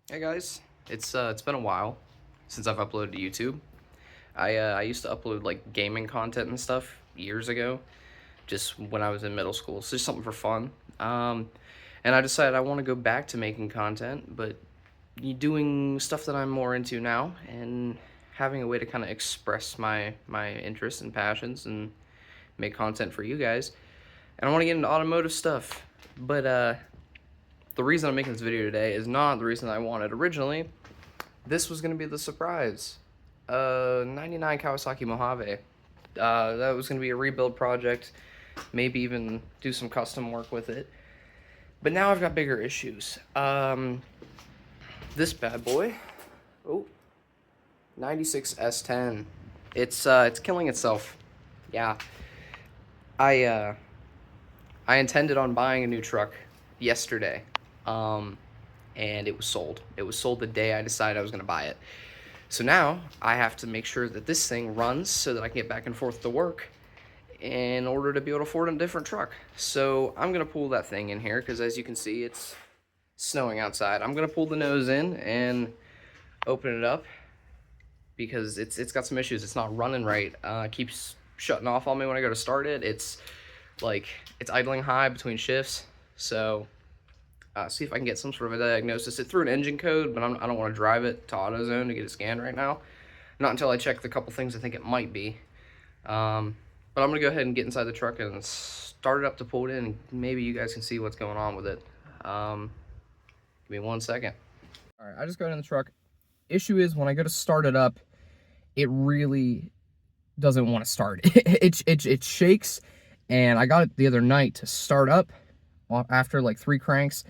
Hey guys, it's been a while since I've uploaded to YouTube. I used to upload like gaming content and stuff years ago, just when I was in middle school. So just something for fun. And I decided I want to go back to making content, but doing stuff that I'm more into now and having a way to kind of express my interests and passions and make content for you guys. And I want to get into automotive stuff, but the reason I'm making this video today is not the reason I wanted originally. This was going to be the surprise. 99 Kawasaki Mojave. That was going to be a rebuild project, maybe even do some custom work with it. But now I've got bigger issues. This bad boy, 96 S10. It's killing itself. Yeah. I intended on buying a new truck yesterday. And it was sold. It was sold the day I decided I was going to buy it. So now I have to make sure that this thing runs so that I can get back and forth to work in order to be able to afford a different truck. So I'm going to pull that thing in here because as you can see, it's snowing outside. I'm going to pull the nose in and open it up because it's got some issues. It's not running right. It keeps shutting off on me when I go to start it. It's idling high between shifts. So see if I can get some sort of a diagnosis. It threw an engine code, but I don't want to drive it to AutoZone to get it scanned right now. Not until I check the couple things I think it might be. But I'm going to go ahead and get inside the truck and start it up to pull it in, and maybe you guys can see what's going on with it. Give me 1 second. All right, I just got in the truck. Issue is when I go to start it up, it really doesn't want to start. It shakes, and I got it the other night to start up after like 3 cranks.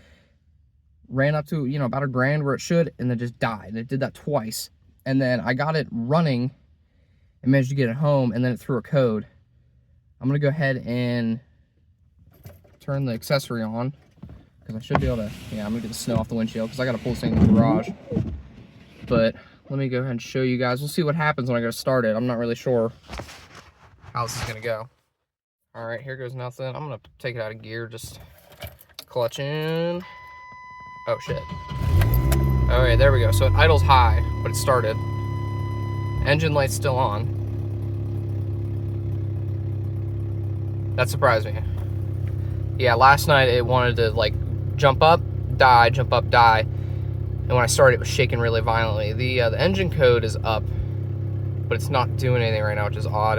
Ran up to, about a grand where it should, and then just died. It did that twice. And then I got it running and managed to get it home, and then it threw a code. I'm going to go ahead and turn the accessory on, because I should be able to, I'm going to get the snow off the windshield, because I got to pull this thing in the garage. But let me go ahead and show you guys. We'll see what happens when I go to start it. I'm not really sure how this is going to go. All right, here goes nothing. I'm going to take it out of gear, just clutch in. Oh, shit. Okay, there we go. So it idles high, but it started. Engine light's still on. That surprised me. Yeah, last night it wanted to, jump up, die, jump up, die. And when I started, it was shaking really violently. The engine code is up, but it's not doing anything right now, which is odd.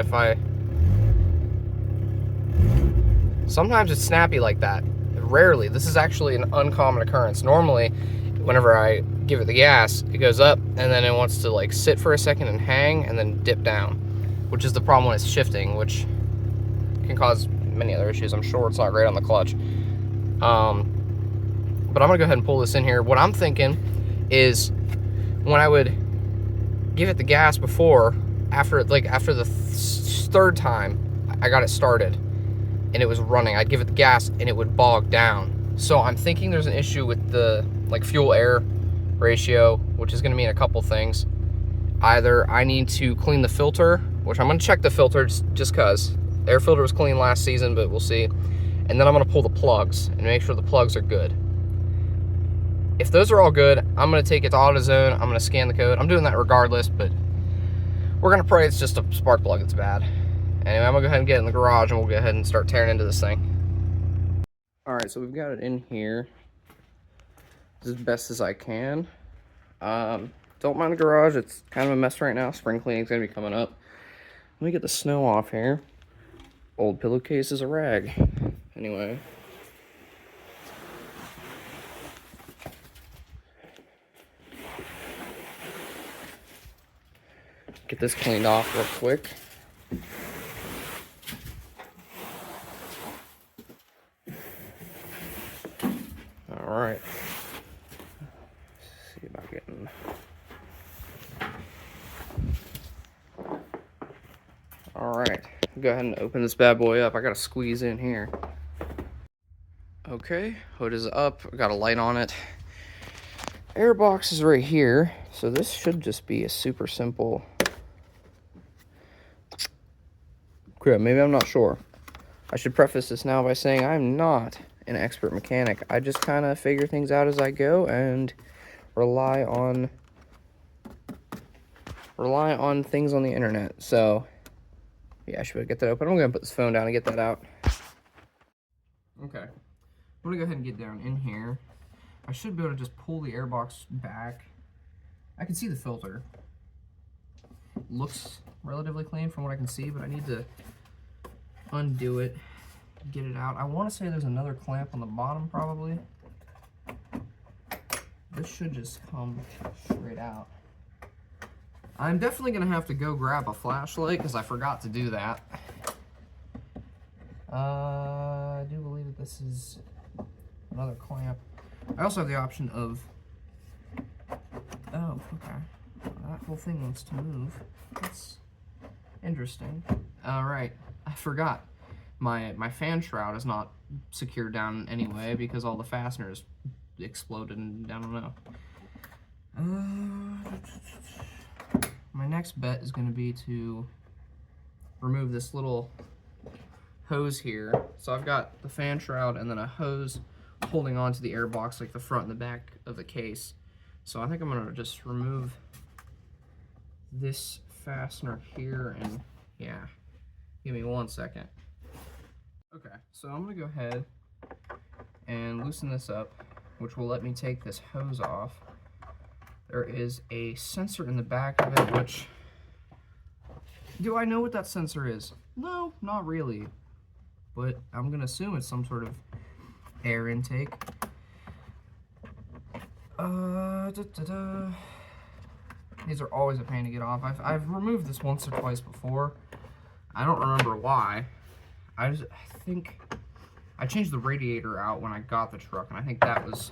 Sometimes it's snappy like that. Rarely. This is actually an uncommon occurrence. Normally, whenever I give it the gas, it goes up and then it wants to sit for a second and hang and then dip down, which is the problem when it's shifting, which can cause many other issues. I'm sure it's not great on the clutch. But I'm gonna go ahead and pull this in here. What I'm thinking is when I would give it the gas before, after the third time I got it started and it was running, I'd give it the gas and it would bog down. So I'm thinking there's an issue with the fuel air ratio, which is going to mean a couple things. Either I need to clean the filter, which I'm going to check the filter just because the air filter was clean last season, but we'll see. And then I'm going to pull the plugs and make sure the plugs are good. If those are all good, I'm going to take it to AutoZone. I'm going to scan the code. I'm doing that regardless, but we're going to pray it's just a spark plug that's bad. Anyway, I'm going to go ahead and get it in the garage, and we'll go ahead and start tearing into this thing. Alright, so we've got it in here as best as I can. Don't mind the garage. It's kind of a mess right now. Spring cleaning's going to be coming up. Let me get the snow off here. Old pillowcase is a rag. Anyway. Get this cleaned off real quick. All right. Let's see about getting. All right. Go ahead and open this bad boy up. I gotta squeeze in here. Okay, hood is up. I got a light on it. Air box is right here, so this should just be a super simple. Okay, maybe I'm not sure. I should preface this now by saying I'm not an expert mechanic. I just kind of figure things out as I go, and rely on things on the internet. So yeah, I should get that open. I'm gonna put this phone down and get that out. Okay, I'm gonna go ahead and get down in here. I should be able to just pull the airbox back. I can see the filter. Looks relatively clean from what I can see, but I need to undo it, get it out. I want to say there's another clamp on the bottom probably. This should just come straight out. I'm definitely gonna have to go grab a flashlight because I forgot to do that. I do believe that this is another clamp. I also have the option of, oh, okay. That whole thing wants to move. That's interesting. Alright, I forgot. My fan shroud is not secured down anyway because all the fasteners exploded and I don't know. My next bet is going to be to remove this little hose here. So I've got the fan shroud and then a hose holding onto the airbox, like the front and the back of the case. So I think I'm going to just remove this fastener here and yeah, give me 1 second. Okay, so I'm going to go ahead and loosen this up, which will let me take this hose off. There is a sensor in the back of it, which, do I know what that sensor is? No, not really, but I'm gonna assume it's some sort of air intake. These are always a pain to get off. I've removed this once or twice before. I don't remember why. I think I changed the radiator out when I got the truck, and I think that was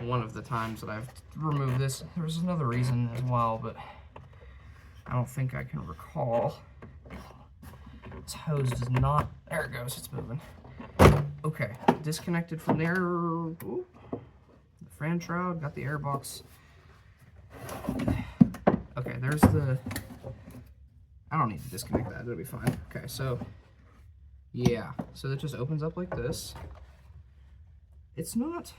one of the times that I've removed this. There's another reason as well, but I don't think I can recall. This hose does not, there it goes, it's moving. Okay, disconnected from there. Ooh, the fan shroud, got the airbox. Okay, there's the, I don't need to disconnect that, it'll be fine. Okay, so, yeah, so it just opens up like this. It's not,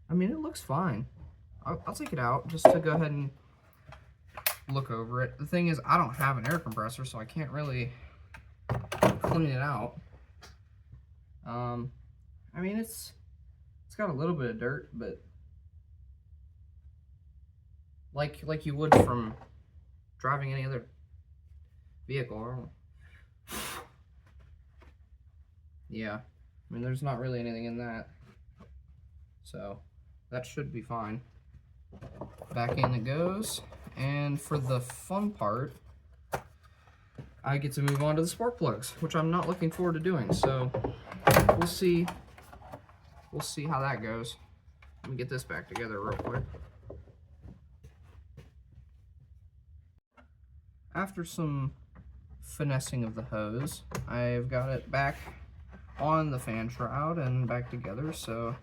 I mean, it looks fine. I'll take it out just to go ahead and look over it. The thing is, I don't have an air compressor, so I can't really clean it out. I mean, it's got a little bit of dirt, but like you would from driving any other vehicle. Yeah, I mean, there's not really anything in that, so that should be fine. Back in it goes, and for the fun part, I get to move on to the spark plugs, which I'm not looking forward to doing, so we'll see how that goes. Let me get this back together real quick. After some finessing of the hose, I've got it back on the fan shroud and back together. So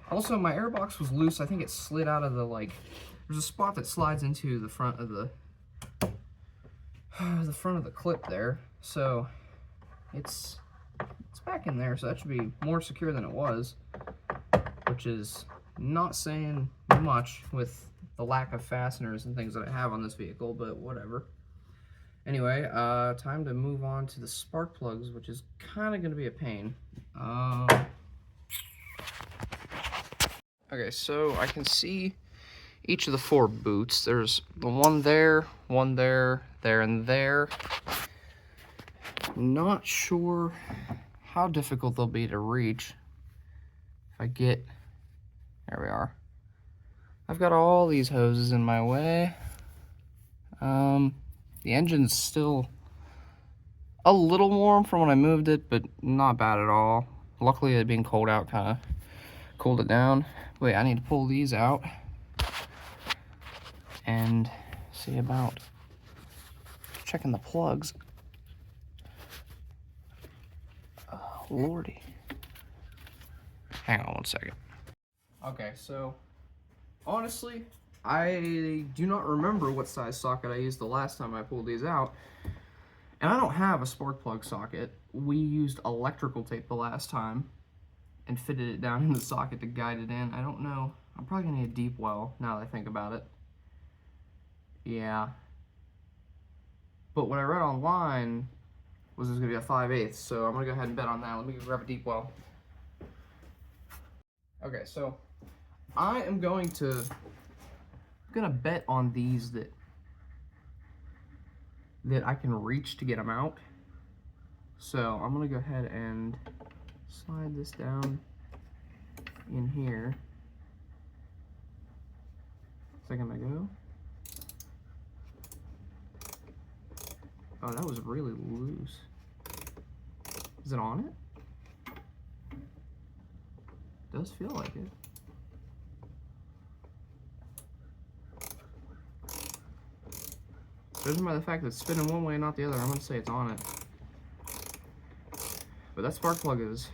also my airbox was loose. I think it slid out of the, like, there's a spot that slides into the front of the clip there. So it's back in there, so that should be more secure than it was, which is not saying much with the lack of fasteners and things that I have on this vehicle, but whatever. Anyway, time to move on to the spark plugs, which is kind of going to be a pain. Okay, so I can see each of the 4 boots. There's the one there, there, and there. Not sure how difficult they'll be to reach. If I get, there we are. I've got all these hoses in my way. The engine's still a little warm from when I moved it, but not bad at all. Luckily, it being cold out kind of cooled it down. Wait, I need to pull these out and see about checking the plugs. Oh, lordy. Hang on 1 second. Okay, so honestly, I do not remember what size socket I used the last time I pulled these out, and I don't have a spark plug socket. We used electrical tape the last time and fitted it down in the socket to guide it in. I don't know I'm probably gonna need a deep well now that I think about it. Yeah. But what I read online was it was gonna be a 5/8, so I'm gonna go ahead and bet on that. Let me grab a deep well. Okay, so I am gonna bet on these that I can reach to get them out. So I'm gonna go ahead and slide this down in here. Second I go. Oh, that was really loose. Is it on it? Does feel like it. Judging by the fact that it's spinning one way and not the other, I'm gonna say it's on it. But that spark plug is,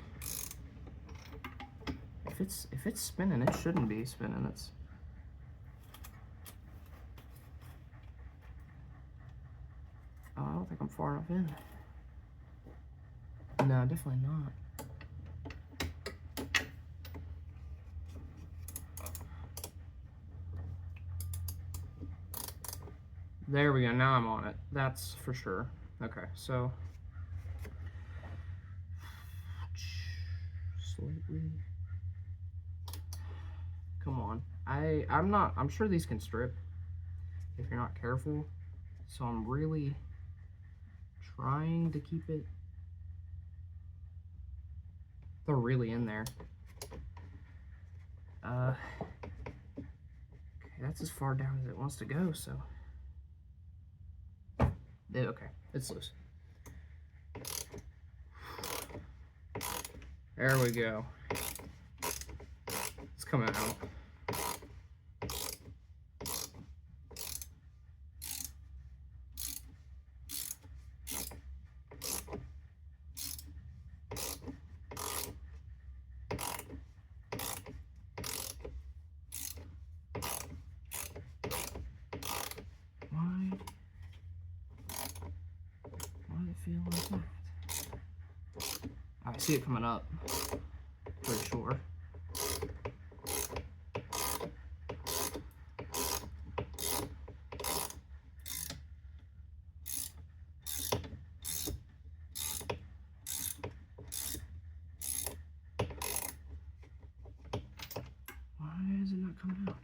if it's spinning, it shouldn't be spinning. I don't think I'm far enough in. No, definitely not. There we go, now I'm on it. That's for sure. Okay, so slightly. Come on. I'm sure these can strip if you're not careful. So I'm really trying to keep it. They're really in there. Okay, that's as far down as it wants to go, so. Okay, it's loose. There we go. It's coming out. Why did it feel like that? I see it coming up, for sure. Why is it not coming out?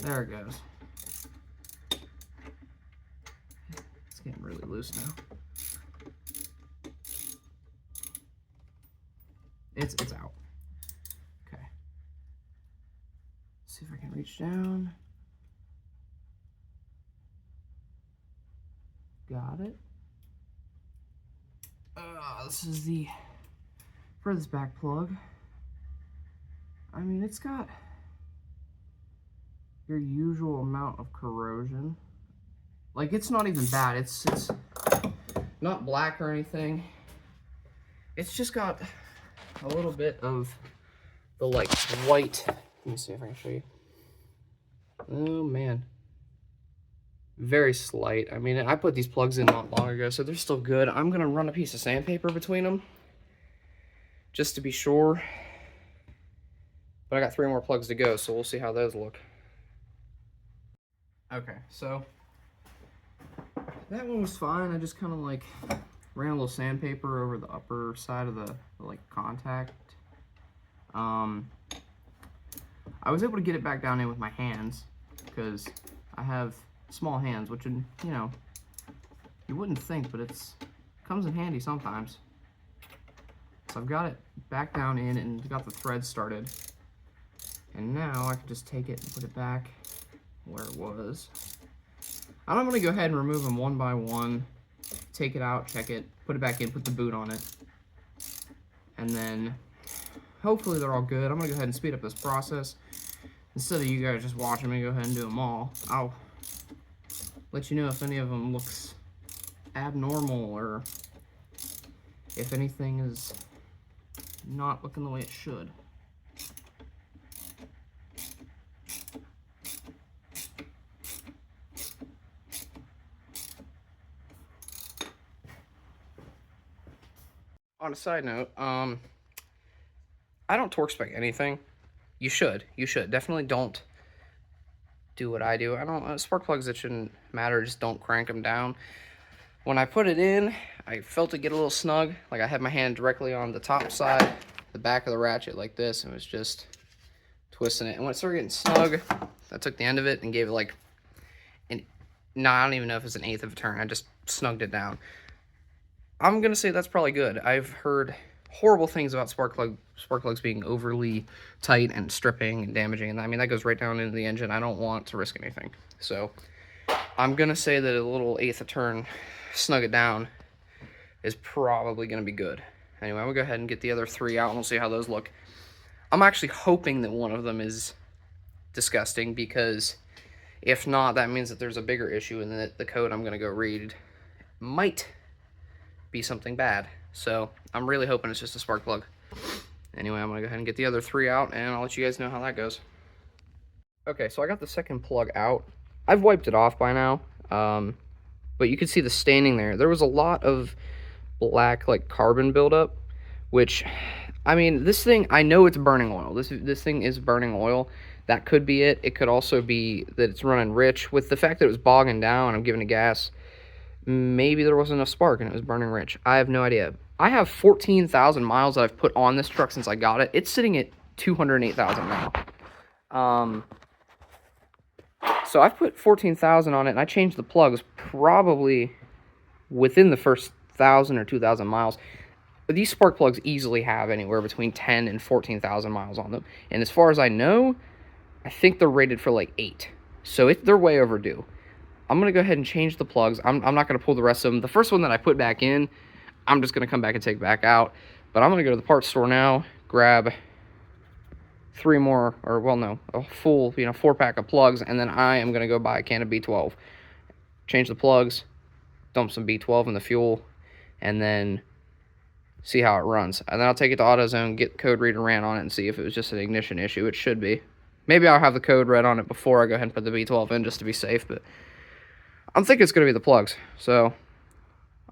There it goes. It's getting really loose now. It's out. Okay. Let's see if I can reach down. Got it. This is the for this back plug. I mean, it's got your usual amount of corrosion. Like, it's not even bad. It's not black or anything. It's just got a little bit of the like white. Let me see if I can show you. Oh man, very slight. I mean, I put these plugs in not long ago, so they're still good. I'm gonna run a piece of sandpaper between them just to be sure. But I got 3 more plugs to go, so we'll see how those look. Okay, so that one was fine. I just kind of like ran a little sandpaper over the upper side of the like contact. I was able to get it back down in with my hands because I have small hands, which, you know, you wouldn't think, but it's comes in handy sometimes. So I've got it back down in and got the thread started. And now I can just take it and put it back where it was. I'm going to go ahead and remove them one by one, take it out, check it, put it back in, put the boot on it, and then hopefully they're all good. I'm going to go ahead and speed up this process. Instead of you guys just watching me go ahead and do them all, I'll let you know if any of them looks abnormal or if anything is not looking the way it should. On a side note, I don't torque spec anything. You should. Definitely don't do what I do. I don't, spark plugs, it shouldn't matter, just don't crank them down. When I put it in, I felt it get a little snug. Like I had my hand directly on the top side, the back of the ratchet like this, and was just twisting it. And when it started getting snug, I took the end of it and gave it like no, I don't even know if it's an eighth of a turn. I just snugged it down. I'm gonna say that's probably good. I've heard horrible things about spark plugs being overly tight and stripping and damaging, and I mean that goes right down into the engine. I don't want to risk anything, so I'm gonna say that a little eighth of turn, snug it down, is probably gonna be good. Anyway, I'm gonna go ahead and get the other 3 out, and we'll see how those look. I'm actually hoping that one of them is disgusting, because if not, that means that there's a bigger issue, and that the code I'm going to go read might be something bad. So I'm really hoping it's just a spark plug. Anyway, I'm going to go ahead and get the other 3 out, and I'll let you guys know how that goes. Okay, so I got the second plug out. I've wiped it off by now, but you can see the staining there. There was a lot of black, like, carbon buildup, which, I mean, this thing, I know it's burning oil. This thing is burning oil. That could be it. It could also be that it's running rich. With the fact that it was bogging down, I'm giving it gas, maybe there wasn't enough spark and it was burning rich. I have no idea. I have 14,000 miles that I've put on this truck since I got it. It's sitting at 208,000 now. So I've put 14,000 on it, and I changed the plugs probably within the first 1,000 or 2,000 miles. These spark plugs easily have anywhere between 10 and 14,000 miles on them. And as far as I know, I think they're rated for like 8. So they're way overdue. I'm going to go ahead and change the plugs. I'm not going to pull the rest of them. The first one that I put back in, I'm just going to come back and take back out. But I'm going to go to the parts store now, grab 3 more, or well, no, a full, 4-pack of plugs, and then I am going to go buy a can of B12. Change the plugs, dump some B12 in the fuel, and then see how it runs. And then I'll take it to AutoZone, get the code read and ran on it, and see if it was just an ignition issue. It should be. Maybe I'll have the code read on it before I go ahead and put the B12 in, just to be safe, but I'm thinking it's going to be the plugs, so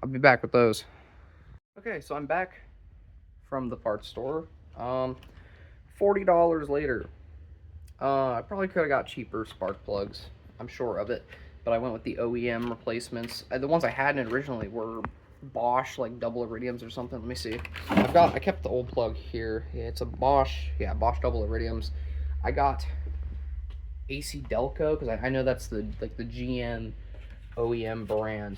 I'll be back with those. Okay, so I'm back from the parts store. $40 later. I probably could have got cheaper spark plugs, I'm sure of it, but I went with the OEM replacements. The ones I had originally were Bosch, like double iridiums or something. Let me see. I kept the old plug here. Yeah, it's a Bosch, Bosch double iridiums. I got AC Delco, because I know that's the GM OEM brand.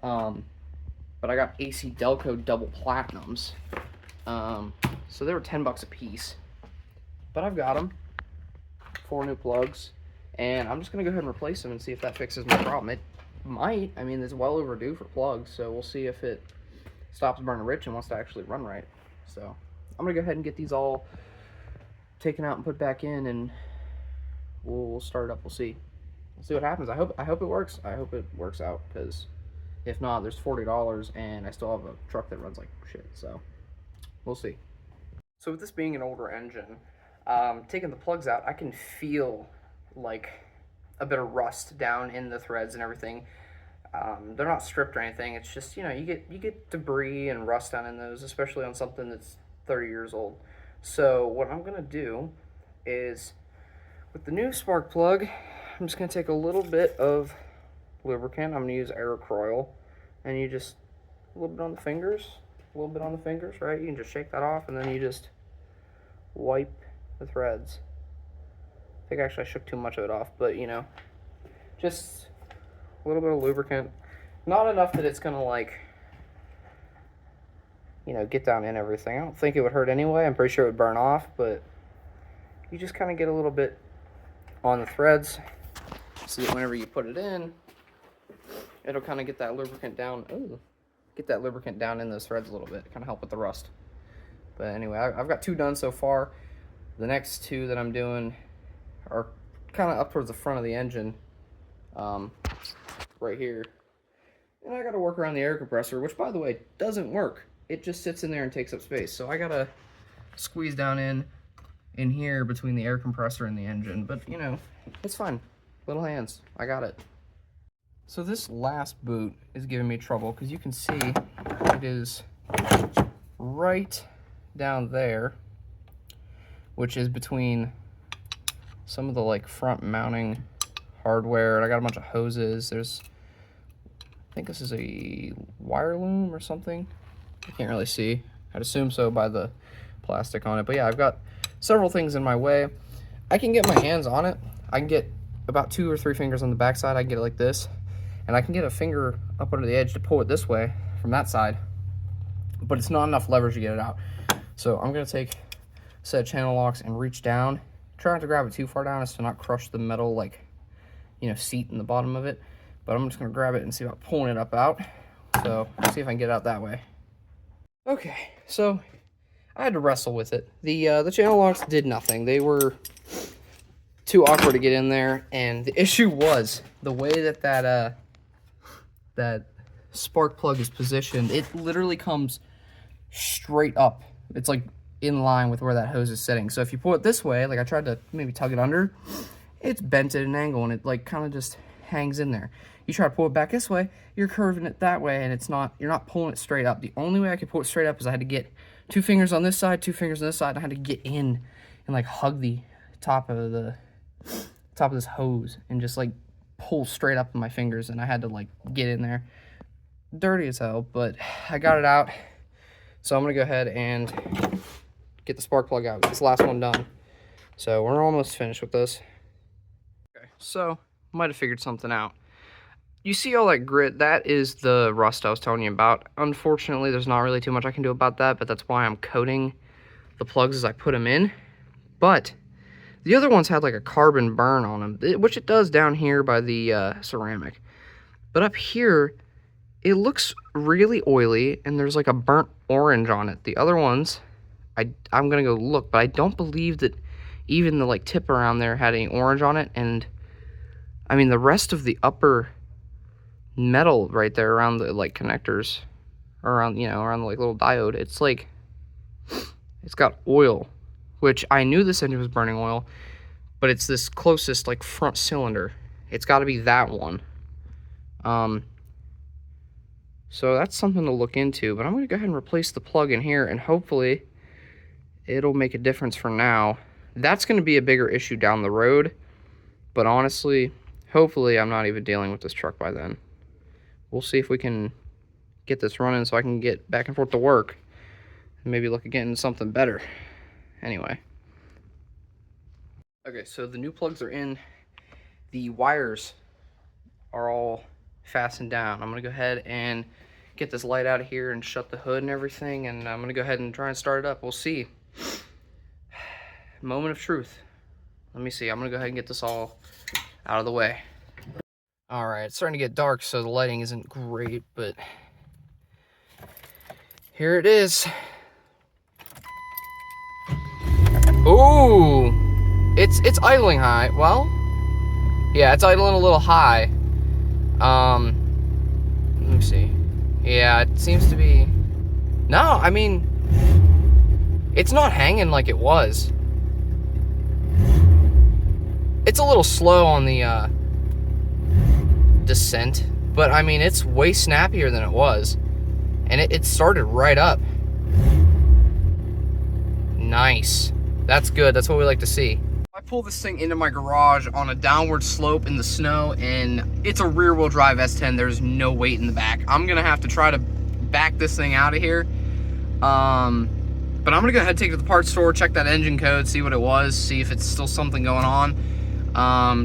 But I got AC Delco double platinums. So they were $10 a piece. But I've got them. 4 new plugs. And I'm just going to go ahead and replace them and see if that fixes my problem. It might. I mean, it's well overdue for plugs, so we'll see if it stops burning rich and wants to actually run right. So I'm going to go ahead and get these all taken out and put back in, and we'll start it up. We'll see what happens. I hope it works. I hope it works out, because if not, there's $40 and I still have a truck that runs like shit. So we'll see. So with this being an older engine, taking the plugs out, I can feel like a bit of rust down in the threads and everything. They're not stripped or anything. It's just, you get debris and rust down in those, especially on something that's 30 years old. So what I'm going to do is, with the new spark plug, I'm just going to take a little bit of lubricant. I'm going to use Aerocroil, and you just, a little bit on the fingers, right? You can just shake that off, and then you just wipe the threads. I think actually I shook too much of it off, but just a little bit of lubricant. Not enough that it's going to like, get down in everything. I don't think it would hurt anyway. I'm pretty sure it would burn off, but you just kind of get a little bit on the threads so that whenever you put it in, it'll kind of get that lubricant down. Ooh, get that lubricant down in those threads a little bit, kind of help with the rust. But anyway, I've got 2 done so far. The next 2 that I'm doing are kind of up towards the front of the engine, right here. And I got to work around the air compressor, which, by the way, doesn't work. It just sits in there and takes up space. So I got to squeeze down in here between the air compressor and the engine. But, it's fine. Little hands. I got it. So this last boot is giving me trouble, because you can see it is right down there, which is between some of the like front mounting hardware, and I got a bunch of hoses. There's, I think this is a wire loom or something. I can't really see. I'd assume so by the plastic on it. But yeah, I've got several things in my way. I can get my hands on it. I can get about 2 or 3 fingers on the back side. I can get it like this. And I can get a finger up under the edge to pull it this way from that side. But it's not enough leverage to get it out. So I'm going to take a set of channel locks and reach down. Try not to grab it too far down as to not crush the metal, like, you know, seat in the bottom of it. But I'm just going to grab it and see about pulling it up out. So let's see if I can get it out that way. Okay, so I had to wrestle with it. The channel locks did nothing. They were too awkward to get in there, and the issue was the way that that spark plug is positioned. It literally comes straight up. It's like in line with where that hose is sitting. So if you pull it this way, like I tried to maybe tug it under, it's bent at an angle and it like kind of just hangs in there. You try to pull it back this way, you're curving it that way, and you're not pulling it straight up. The only way I could pull it straight up is I had to get 2 fingers on this side, 2 fingers on this side, and I had to get in and like hug the top of this hose and just like pull straight up with my fingers, and I had to like get in there. Dirty as hell, but I got it out. So I'm gonna go ahead and get the spark plug out. Get this last one done. So we're almost finished with this. Okay, so might have figured something out. You see all that grit? That is the rust I was telling you about. Unfortunately, there's not really too much I can do about that, but that's why I'm coating the plugs as I put them in. But the other ones had like a carbon burn on them, which it does down here by the ceramic. But up here, it looks really oily, and there's like a burnt orange on it. The other ones, I'm gonna go look, but I don't believe that even the like tip around there had any orange on it. And I mean, the rest of the upper metal right there around the like connectors, around, you know, around the like little diode, it's like, it's got oil, which I knew this engine was burning oil, but it's this closest like front cylinder. It's got to be that one. So that's something to look into, but I'm going to go ahead and replace the plug in here, and hopefully it'll make a difference for now. That's going to be a bigger issue down the road, but honestly, hopefully I'm not even dealing with this truck by then. We'll see if we can get this running so I can get back and forth to work and maybe look at getting something better. Anyway. Okay, so the new plugs are in. The wires are all fastened down. I'm going to go ahead and get this light out of here and shut the hood and everything, and I'm going to go ahead and try and start it up. We'll see. Moment of truth. Let me see. I'm going to go ahead and get this all out of the way. Alright, it's starting to get dark, so the lighting isn't great, but here it is. Ooh! It's idling high. Well, yeah, it's idling a little high. Let me see. Yeah, it seems to be... No, I mean, it's not hanging like it was. It's a little slow on the, descent, but I mean, it's way snappier than it was, and it started right up. Nice. That's good. That's what we like to see. I pull this thing into my garage on a downward slope in the snow, and it's a rear-wheel drive S10. There's no weight in the back. I'm gonna have to try to back this thing out of here, but I'm gonna go ahead and take it to the parts store, check that engine code, see what it was, see if it's still something going on.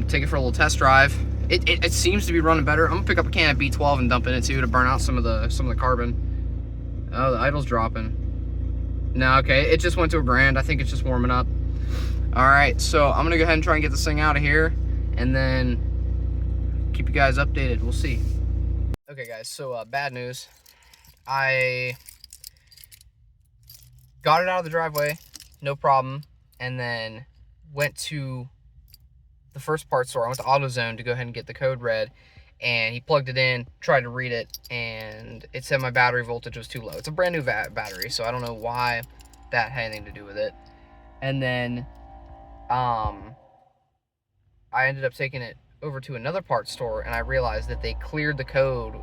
Take it for a little test drive. It seems to be running better. I'm gonna pick up a can of B12 and dump in it too to burn out some of the carbon. Oh, the idle's dropping. No, okay, it just went to a grand. I think it's just warming up. All right, so I'm gonna go ahead and try and get this thing out of here, and then keep you guys updated. We'll see. Okay, guys. So bad news. I got it out of the driveway, no problem, and then went to the first parts store. I went to AutoZone to go ahead and get the code read, and he plugged it in, tried to read it, and it said my battery voltage was too low. It's a brand new battery, so I don't know why that had anything to do with it. And then I ended up taking it over to another parts store, and I realized that they cleared the code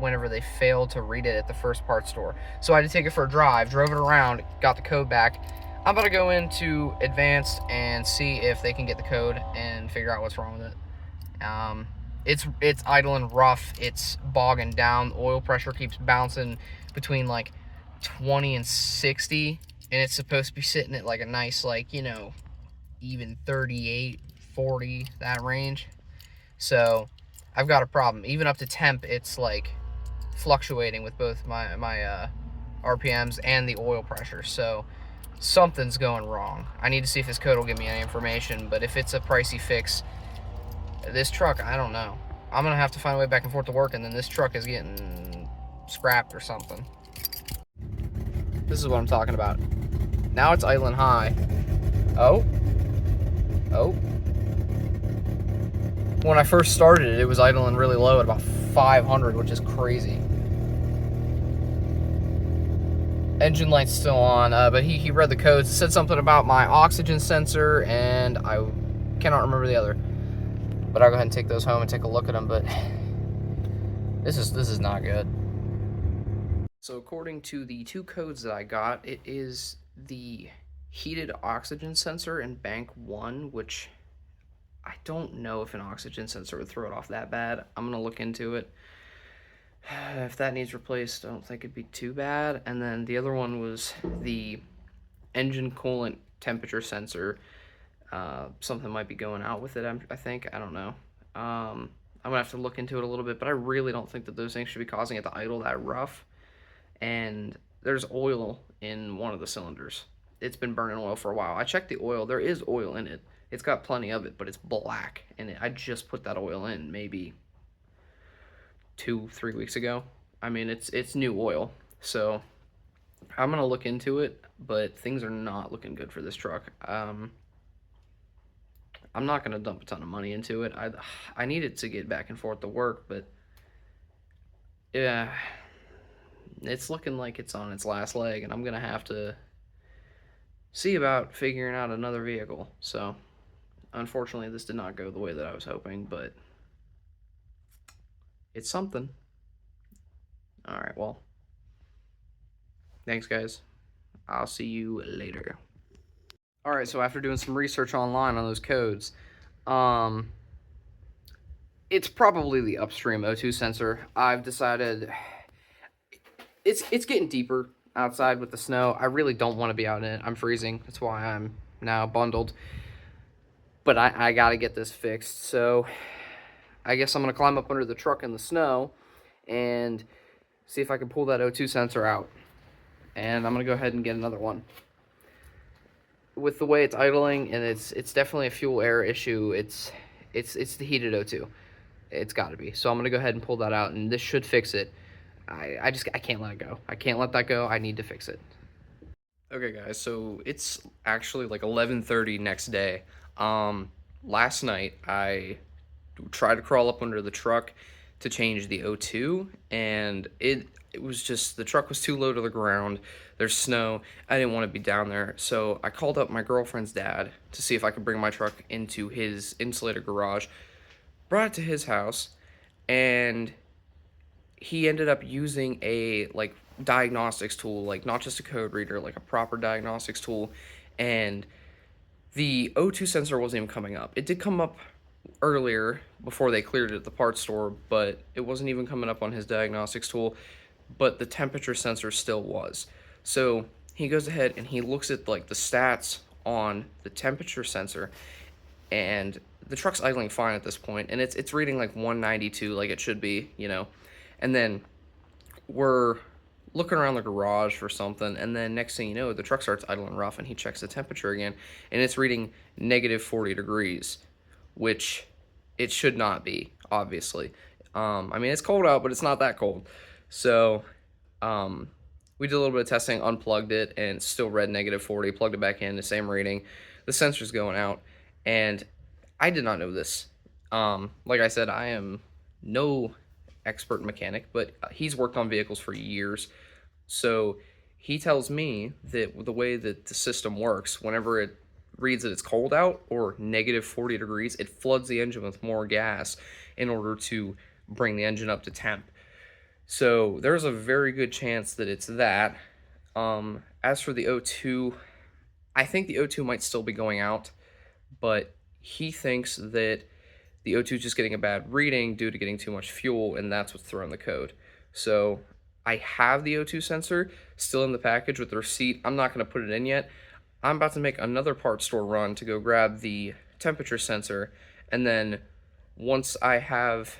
whenever they failed to read it at the first parts store. So I had to take it for a drive, drove it around, got the code back. I'm about to go into advanced and see if they can get the code and figure out what's wrong with it. It's idling rough, it's bogging down, the oil pressure keeps bouncing between like 20 and 60, and it's supposed to be sitting at like a nice, like, you know, even 38, 40, that range. So I've got a problem. Even up to temp, it's like fluctuating with both my RPMs and the oil pressure. So something's going wrong. I need to see if this code will give me any information, but if it's a pricey fix, this truck, I don't know. I'm gonna have to find a way back and forth to work, and then this truck is getting scrapped or something. This is what I'm talking about. Now it's idling high. Oh. When I first started it, it was idling really low at about 500, which is crazy. Engine light's still on, but he read the codes. It said something about my oxygen sensor, and I cannot remember the other. But I'll go ahead and take those home and take a look at them, but this is not good. So according to the two codes that I got, it is the heated oxygen sensor in bank 1, which I don't know if an oxygen sensor would throw it off that bad. I'm going to look into it. If that needs replaced, I don't think it'd be too bad. And then the other one was the engine coolant temperature sensor. Something might be going out with it, I think. I don't know. I'm going to have to look into it a little bit, but I really don't think that those things should be causing it to idle that rough. And there's oil in one of the cylinders. It's been burning oil for a while. I checked the oil. There is oil in it. It's got plenty of it, but it's black. And I just put that oil in maybe 2-3 weeks ago. I mean, it's new oil. So I'm going to look into it, but things are not looking good for this truck. I'm not going to dump a ton of money into it. I need it to get back and forth to work, but yeah, it's looking like it's on its last leg, and I'm going to have to see about figuring out another vehicle. So unfortunately, this did not go the way that I was hoping, but it's something. All right, well, thanks, guys. I'll see you later. All right, so after doing some research online on those codes, it's probably the upstream O2 sensor. I've decided it's getting deeper outside with the snow. I really don't want to be out in it. I'm freezing. That's why I'm now bundled. But I got to get this fixed. So I guess I'm going to climb up under the truck in the snow and see if I can pull that O2 sensor out. And I'm going to go ahead and get another one. With the way it's idling, and it's definitely a fuel air issue. It's the heated O2. It's got to be. So I'm going to go ahead and pull that out, and this should fix it. I can't let it go. I can't let that go. I need to fix it. Okay, guys, so it's actually like 11:30 next day. Last night I tried to crawl up under the truck to change the O2, and it was just, the truck was too low to the ground. There's snow. I didn't want to be down there, so I called up my girlfriend's dad to see if I could bring my truck into his insulated garage. Brought it to his house, and he ended up using a like diagnostics tool, like not just a code reader, like a proper diagnostics tool, and the O2 sensor wasn't even coming up. It did come up earlier before they cleared it at the parts store, but it wasn't even coming up on his diagnostics tool, but the temperature sensor still was. So he goes ahead and he looks at like the stats on the temperature sensor, and the truck's idling fine at this point, and it's reading like 192 like it should be, you know. And then we're looking around the garage for something, and then next thing you know, the truck starts idling rough, and he checks the temperature again, and it's reading negative 40 degrees, which it should not be, obviously. I mean, it's cold out, but it's not that cold. So we did a little bit of testing, unplugged it, and it still read negative 40, plugged it back in, the same reading. The sensor's going out, and I did not know this. Like I said, I am no expert mechanic, but he's worked on vehicles for years. So he tells me that the way that the system works, whenever it reads that it's cold out or negative 40 degrees, it floods the engine with more gas in order to bring the engine up to temp. So there's a very good chance that it's that. As for the O2, I think the O2 might still be going out, but he thinks that the O2 is just getting a bad reading due to getting too much fuel, and that's what's throwing the code. So I have the O2 sensor still in the package with the receipt. I'm not going to put it in yet. I'm about to make another parts store run to go grab the temperature sensor, and then once I have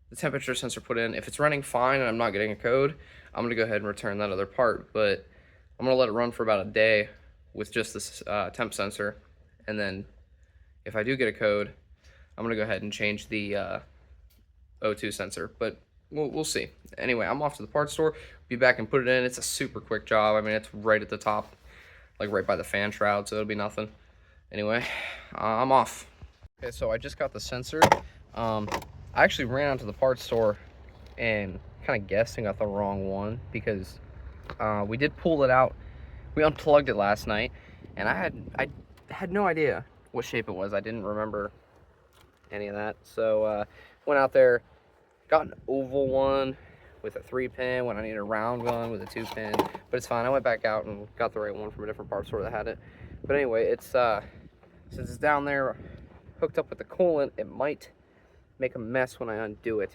the temperature sensor put in, if it's running fine and I'm not getting a code, I'm going to go ahead and return that other part. But I'm going to let it run for about a day with just this temp sensor, and then if I do get a code, I'm going to go ahead and change the O2 sensor, but we'll see. Anyway, I'm off to the parts store, be back and put it in. It's a super quick job. I mean, it's right at the top, like right by the fan shroud, so it'll be nothing. Anyway, I'm off. Okay, so I just got the sensor. I actually ran out to the parts store and kind of guessed and got the wrong one, because we did pull it out. We unplugged it last night, and I had no idea what shape it was. I didn't remember any of that. So went out there, got an oval one with a 3-pin when I needed a round one with a 2-pin, but it's fine. I went back out and got the right one from a different parts store that had it. But anyway, it's since it's down there hooked up with the coolant, it might make a mess when I undo it.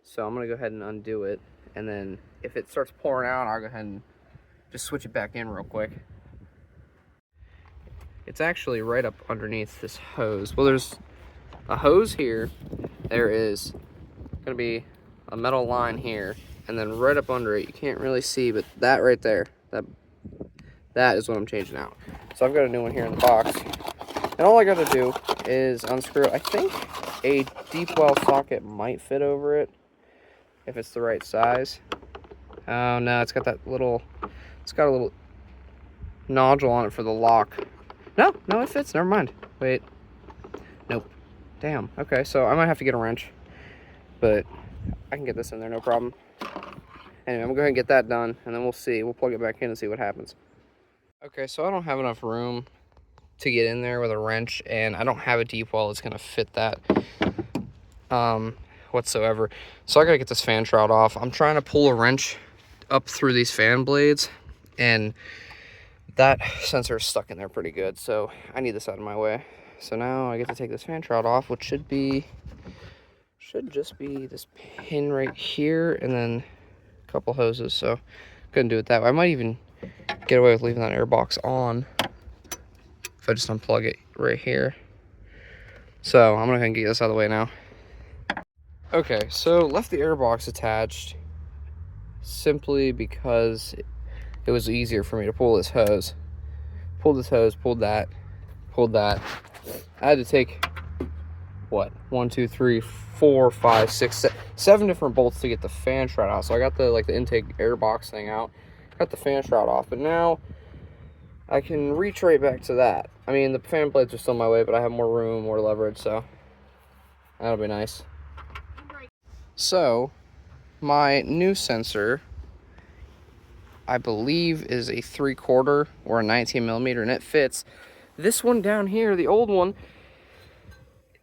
So I'm gonna go ahead and undo it, and then if it starts pouring out, I'll go ahead and just switch it back in real quick. It's actually right up underneath this hose. Well, there's a hose here. There is gonna be a metal line here, and then right up under it, you can't really see, but that right there, that is what I'm changing out. So I've got a new one here in the box, and all I gotta do is unscrew it. I think a deep well socket might fit over it if it's the right size. Oh no, it's got a little nodule on it for the lock. No, it fits. Never mind. Wait. Nope. Damn. Okay, so I might have to get a wrench, but I can get this in there, no problem. Anyway, I'm gonna go ahead and get that done, and then we'll see. We'll plug it back in and see what happens. Okay, so I don't have enough room to get in there with a wrench, and I don't have a deep well that's gonna fit that whatsoever. So I gotta get this fan shroud off. I'm trying to pull a wrench up through these fan blades, and that sensor is stuck in there pretty good, so I need this out of my way. So now I get to take this fan shroud off, which should just be this pin right here, and then a couple hoses. So couldn't do it that way. I might even get away with leaving that air box on if I just unplug it right here. So I'm gonna get this out of the way now. Okay, so left the air box attached simply because it was easier for me to pull this hose. Pulled this hose, pulled that. I had to take, what, 1, 2, 3, 4, 5, 6, 7 different bolts to get the fan shroud out. So I got the intake air box thing out, got the fan shroud off, but now I can reach right back to that. I mean, the fan blades are still in my way, but I have more room, more leverage, so that'll be nice. So my new sensor, I believe, is a 3/4 or a 19mm, and it fits. This one down here, the old one,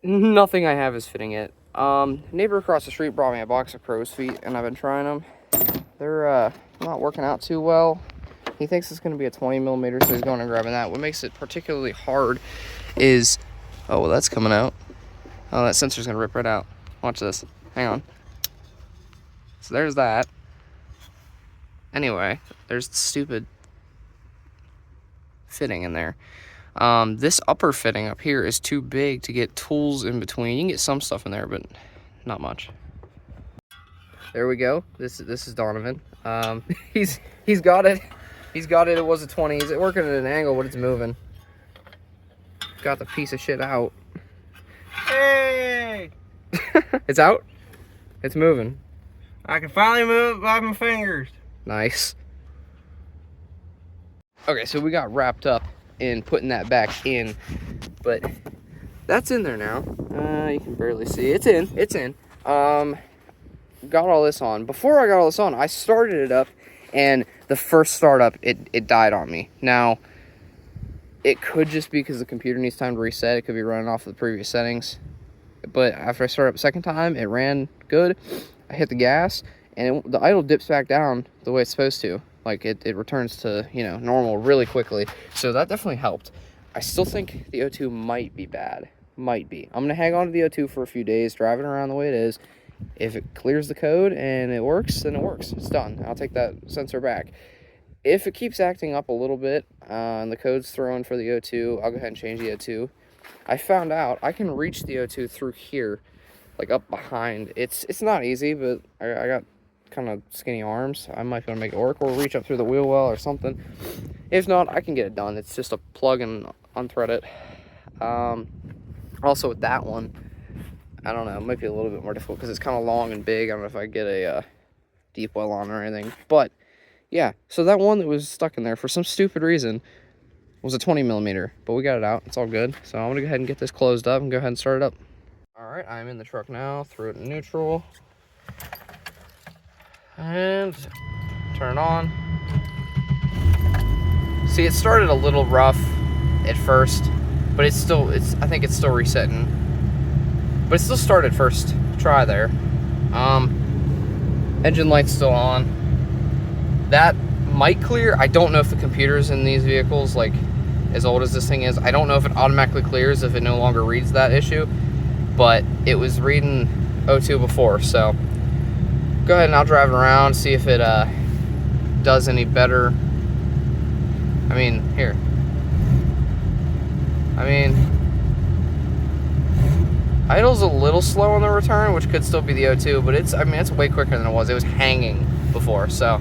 nothing I have is fitting it. Neighbor across the street brought me a box of crow's feet, and I've been trying them. They're not working out too well. He thinks it's going to be a 20mm, so he's going and grabbing that. What makes it particularly hard is, oh, well, that's coming out. Oh, that sensor's going to rip right out. Watch this. Hang on. So there's that. Anyway, there's the stupid fitting in there. This upper fitting up here is too big to get tools in between. You can get some stuff in there, but not much. There we go. This is Donovan. He's got it. He's got it. It was a 20. He's working at an angle, but it's moving. Got the piece of shit out. Hey! It's out? It's moving. I can finally move it by my fingers. Nice. Okay, so we got wrapped up in putting that back in, but that's in there now. You can barely see. It's in. Got all this on. Before I got all this on, I started it up, and the first startup, it died on me. Now, it could just be because the computer needs time to reset. It could be running off of the previous settings. But after I started up a second time, it ran good. I hit the gas, and the idle dips back down the way it's supposed to. Like it returns to, you know, normal really quickly. So that definitely helped. I still think the O2 might be bad. Might be. I'm gonna hang on to the O2 for a few days, drive it around the way it is. If it clears the code and it works, then it works. It's done. I'll take that sensor back. If it keeps acting up a little bit and the code's thrown for the O2, I'll go ahead and change the O2. I found out I can reach the O2 through here, like up behind. It's not easy, but I got kind of skinny arms. I might be able to make it work, or reach up through the wheel well or something. If not, I can get it done. It's just a plug and unthread it. Also with that one, I don't know, it might be a little bit more difficult because it's kind of long and big. I don't know if I get a deep well on or anything, but yeah. So that one that was stuck in there for some stupid reason was a 20 millimeter, but we got it out. It's all good. So I'm gonna go ahead and get this closed up and go ahead and start it up. All right, I'm in the truck now. Throw it in neutral and turn it on. See, it started a little rough at first, but I think it's still resetting. But it still started first try there. Engine light's still on. That might clear. I don't know if the computers in these vehicles, like as old as this thing is, I don't know if it automatically clears if it no longer reads that issue, but it was reading O2 before, so go ahead and I'll drive it around, see if it does any better. I mean, here. I mean, idle's a little slow on the return, which could still be the O2, but it's way quicker than it was. It was hanging before, so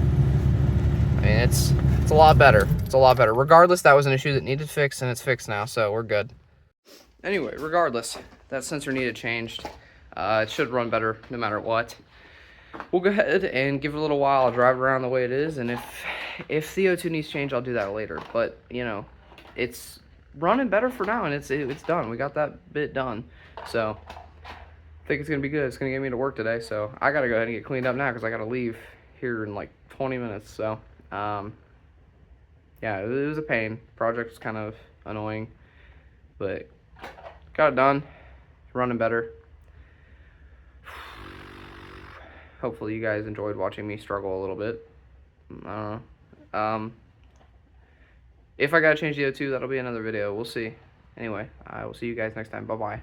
I mean, it's a lot better. It's a lot better. Regardless, that was an issue that needed fixed, and it's fixed now, so we're good. Anyway, regardless, that sensor needed changed. It should run better no matter what. We'll go ahead and give it a little while. I'll drive around the way it is, and if the O2 needs change, I'll do that later. But you know, it's running better for now, and it's done. We got that bit done, so I think it's gonna be good. It's gonna get me to work today, so I gotta go ahead and get cleaned up now because I gotta leave here in like 20 minutes. So yeah, it was a pain. Project was kind of annoying, but got it done. Running better. Hopefully you guys enjoyed watching me struggle a little bit. I don't know. If I gotta change the O2, that'll be another video. We'll see. Anyway, I will see you guys next time. Bye-bye.